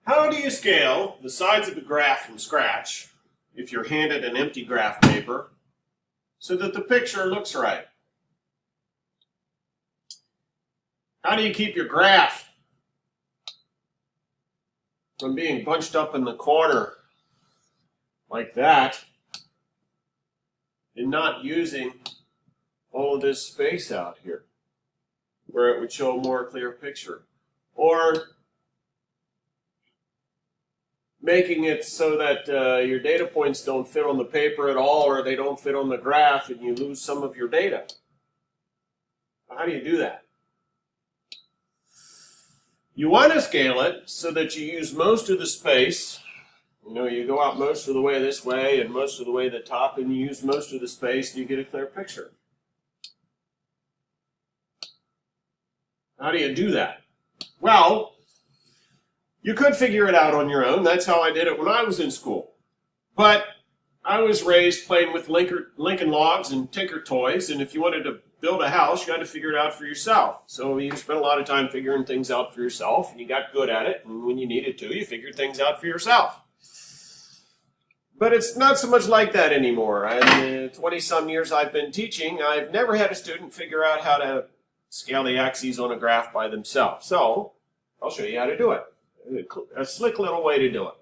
How do you scale the sides of a graph from scratch if you're handed an empty graph paper so that the picture looks right? How do you keep your graph from being bunched up in the corner like that and not using all of this space out here where it would show a more clear picture? Or making it so that your data points don't fit on the paper at all, or they don't fit on the graph and you lose some of your data. How do you do that? You want to scale it so that you use most of the space. You go out most of the way this way and most of the way to the top, and you use most of the space and you get a clear picture. How do you do that? Well, you could figure it out on your own. That's how I did it when I was in school. But I was raised playing with Lincoln Logs and Tinker Toys, and if you wanted to build a house, you had to figure it out for yourself. So you spent a lot of time figuring things out for yourself, and you got good at it, and when you needed to, you figured things out for yourself. But it's not so much like that anymore. In the 20-some years I've been teaching, I've never had a student figure out how to scale the axes on a graph by themselves. So I'll show you how to do it. A slick little way to do it.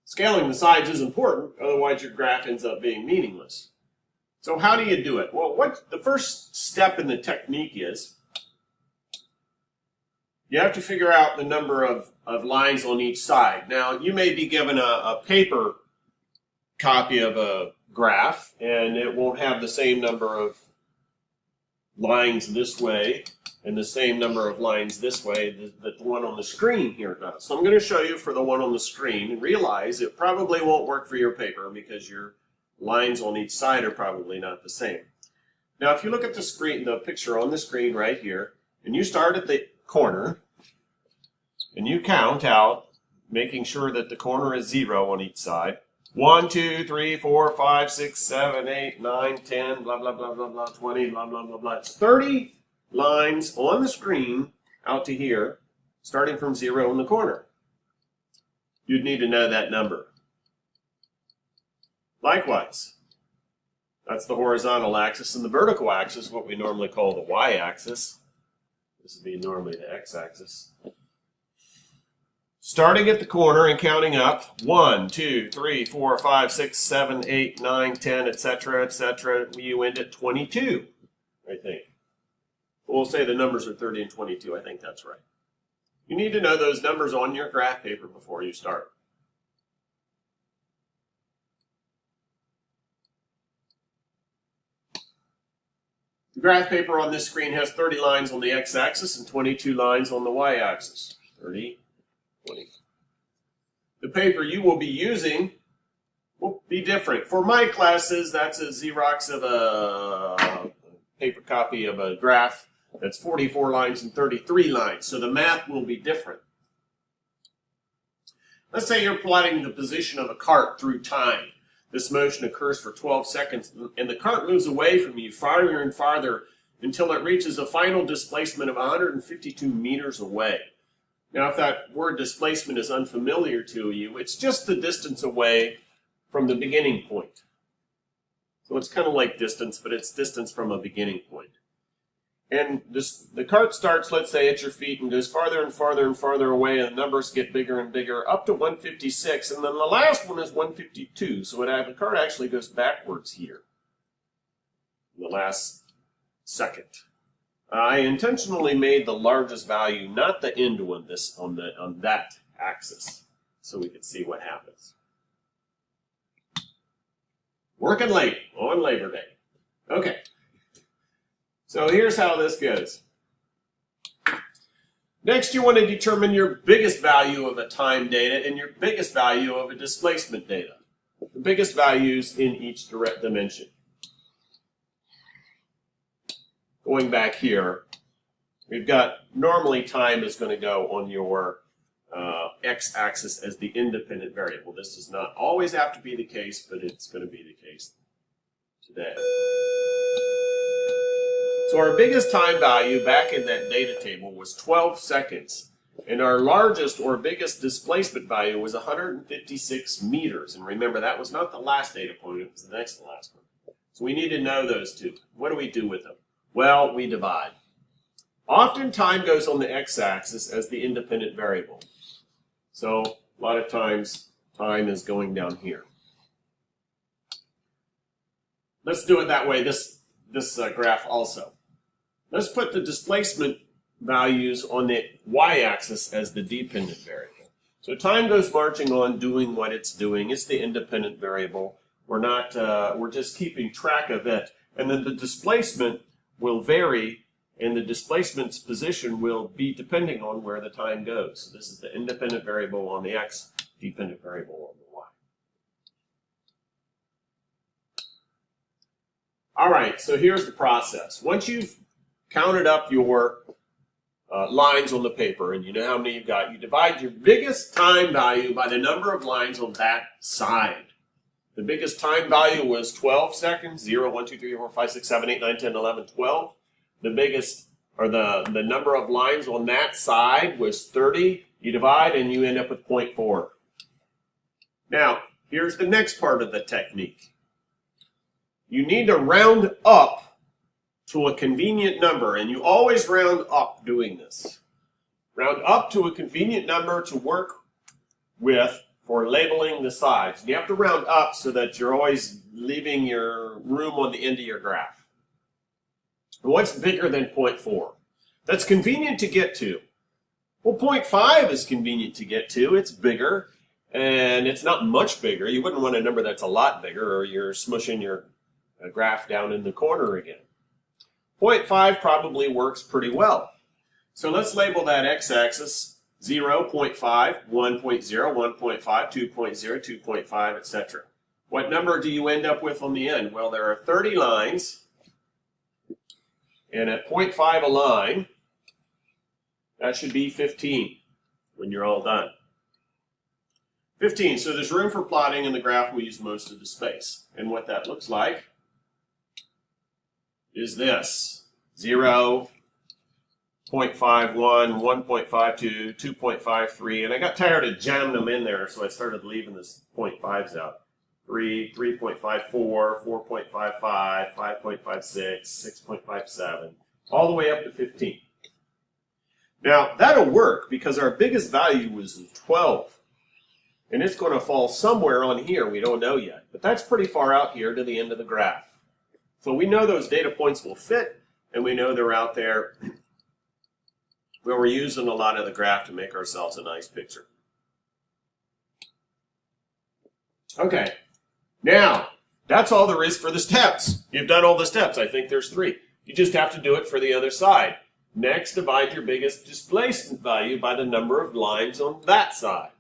Scaling the sides is important, otherwise your graph ends up being meaningless. So how do you do it? Well, what the first step in the technique is, you have to figure out the number of lines on each side. Now, you may be given a paper copy of a graph, and it won't have the same number of lines this way and the same number of lines this way that the one on the screen here does. So I'm going to show you for the one on the screen, and realize it probably won't work for your paper because your lines on each side are probably not the same. Now, if you look at the screen, the picture on the screen right here, and you start at the corner, and you count out, making sure that the corner is 0 on each side. 1, 2, 3, 4, 5, 6, 7, 8, 9, 10, blah, blah, blah, blah, blah, 20, blah, blah, blah, blah. It's 30 lines on the screen out to here, starting from 0 in the corner. You'd need to know that number. Likewise, that's the horizontal axis, and the vertical axis, what we normally call the y-axis. This would be normally the x-axis. Starting at the corner and counting up 1, 2, 3, 4, 5, 6, 7, 8, 9, 10, etc., etc. You end at 22, I think. We'll say the numbers are 30 and 22. I think that's right. You need to know those numbers on your graph paper before you start. The graph paper on this screen has 30 lines on the x-axis and 22 lines on the y-axis. 30, 20. The paper you will be using will be different. For my classes, that's a Xerox of a paper copy of a graph that's 44 lines and 33 lines, so the math will be different. Let's say you're plotting the position of a cart through time. This motion occurs for 12 seconds, and the cart moves away from you farther and farther until it reaches a final displacement of 152 meters away. Now, if that word displacement is unfamiliar to you, it's just the distance away from the beginning point. So it's kind of like distance, but it's distance from a beginning point. And the cart starts, let's say, at your feet and goes farther and farther and farther away, and the numbers get bigger and bigger, up to 156, and then the last one is 152. So the cart actually goes backwards here in the last second. I intentionally made the largest value, not the end one, on that axis, so we could see what happens. Working late on Labor Day. Okay. So here's how this goes. Next, you want to determine your biggest value of a time data and your biggest value of a displacement data. The biggest values in each direct dimension. Going back here, we've got normally time is going to go on your x-axis as the independent variable. This does not always have to be the case, but it's going to be the case today. So our biggest time value back in that data table was 12 seconds. And our largest or biggest displacement value was 156 meters. And remember, that was not the last data point, it was the next to last one. So we need to know those two. What do we do with them? Well, we divide. Often time goes on the x-axis as the independent variable. So a lot of times time is going down here. Let's do it that way, this graph also. Let's put the displacement values on the y-axis as the dependent variable. So time goes marching on doing what it's doing. It's the independent variable. We're just keeping track of it. And then the displacement will vary, and the displacement's position will be depending on where the time goes. So this is the independent variable on the x, dependent variable on the y. All right, so here's the process. Once you've counted up your lines on the paper, and you know how many you've got, you divide your biggest time value by the number of lines on that side. The biggest time value was 12 seconds, 0, 1, 2, 3, 4, 5, 6, 7, 8, 9, 10, 11, 12. The biggest, or the number of lines on that side was 30. You divide and you end up with 0.4. Now, here's the next part of the technique. You need to round up to a convenient number, and you always round up doing this. Round up to a convenient number to work with for labeling the sides. You have to round up so that you're always leaving your room on the end of your graph. What's bigger than 0.4? That's convenient to get to. Well, 0.5 is convenient to get to. It's bigger, and it's not much bigger. You wouldn't want a number that's a lot bigger, or you're smushing your graph down in the corner again. 0.5 probably works pretty well. So let's label that x-axis 0, 0.5, 1.0, 1.5, 2.0, 2.5, etc. What number do you end up with on the end? Well, there are 30 lines, and at 0.5 a line, that should be 15 when you're all done. 15, so there's room for plotting, and the graph will use most of the space. And what that looks like is this: 0, 0.51, 1.52, 2.53, and I got tired of jamming them in there, so I started leaving the 0.5s out. 3, 3.54, 4.55, 5.56, 6.57, all the way up to 15. Now, that'll work because our biggest value was 12, and it's going to fall somewhere on here. We don't know yet, but that's pretty far out here to the end of the graph. So we know those data points will fit, and we know they're out there where we're using a lot of the graph to make ourselves a nice picture. Okay, now that's all there is for the steps. You've done all the steps. I think there's 3. You just have to do it for the other side. Next, divide your biggest displacement value by the number of lines on that side.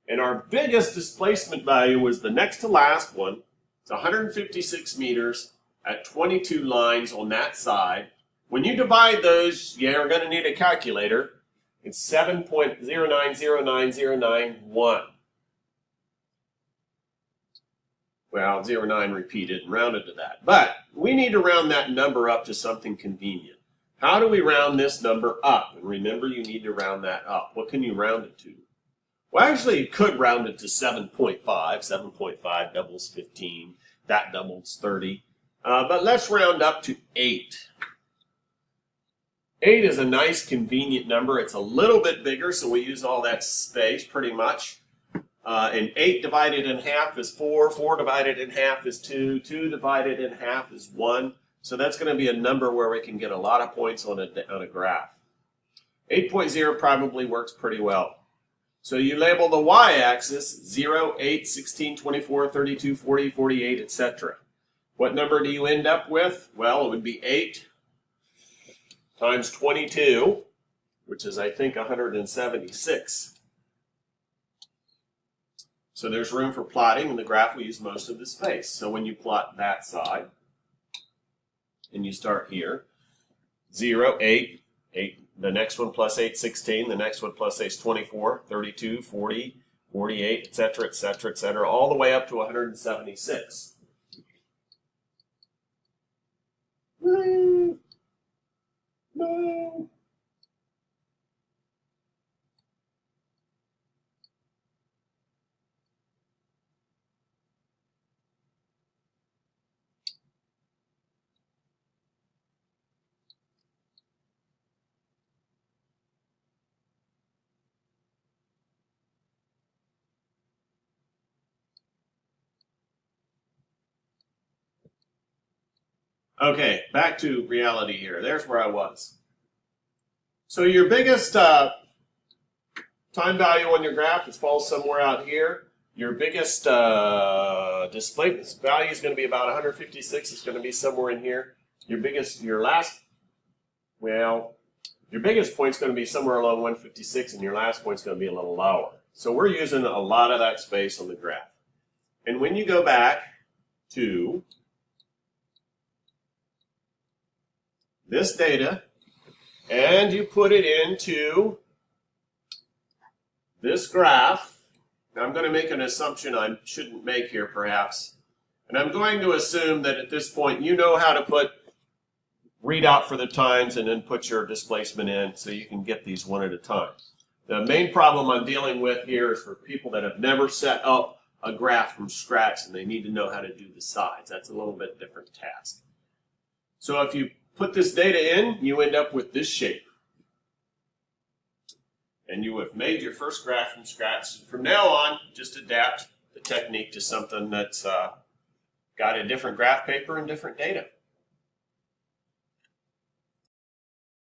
And our biggest displacement value was the next to last one. It's 156 meters at 22 lines on that side. When you divide those, you're going to need a calculator. It's 7.0909091. Well, 09 repeated and rounded to that. But we need to round that number up to something convenient. How do we round this number up? And remember, you need to round that up. What can you round it to? Well, actually, you could round it to 7.5. 7.5 doubles 15. That doubles 30. But let's round up to 8. 8 is a nice, convenient number. It's a little bit bigger, so we use all that space pretty much. And 8 divided in half is 4. 4 divided in half is 2. 2 divided in half is 1. So that's going to be a number where we can get a lot of points on a graph. 8.0 probably works pretty well. So you label the y-axis 0, 8, 16, 24, 32, 40, 48, etc. What number do you end up with? Well, it would be 8 times 22, which is, I think, 176. So there's room for plotting, and the graph will use most of the space. So when you plot that side, and you start here, 0, 8, 8, the next one plus 8, 16, the next one plus 8, 24, 32, 40, 48, etc., etc., etc., all the way up to 176. No. Okay, back to reality here. There's where I was. So your biggest time value on your graph falls somewhere out here. Your biggest displacement value is going to be about 156. It's going to be somewhere in here. Your biggest point is going to be somewhere along 156, and your last point is going to be a little lower. So we're using a lot of that space on the graph. And when you go back to this data, and you put it into this graph, now I'm going to make an assumption I shouldn't make here perhaps, and I'm going to assume that at this point you know how to read out for the times and then put your displacement in so you can get these one at a time. The main problem I'm dealing with here is for people that have never set up a graph from scratch and they need to know how to do the sides. That's a little bit different task. So if you put this data in, you end up with this shape. And you have made your first graph from scratch. From now on, just adapt the technique to something that's got a different graph paper and different data.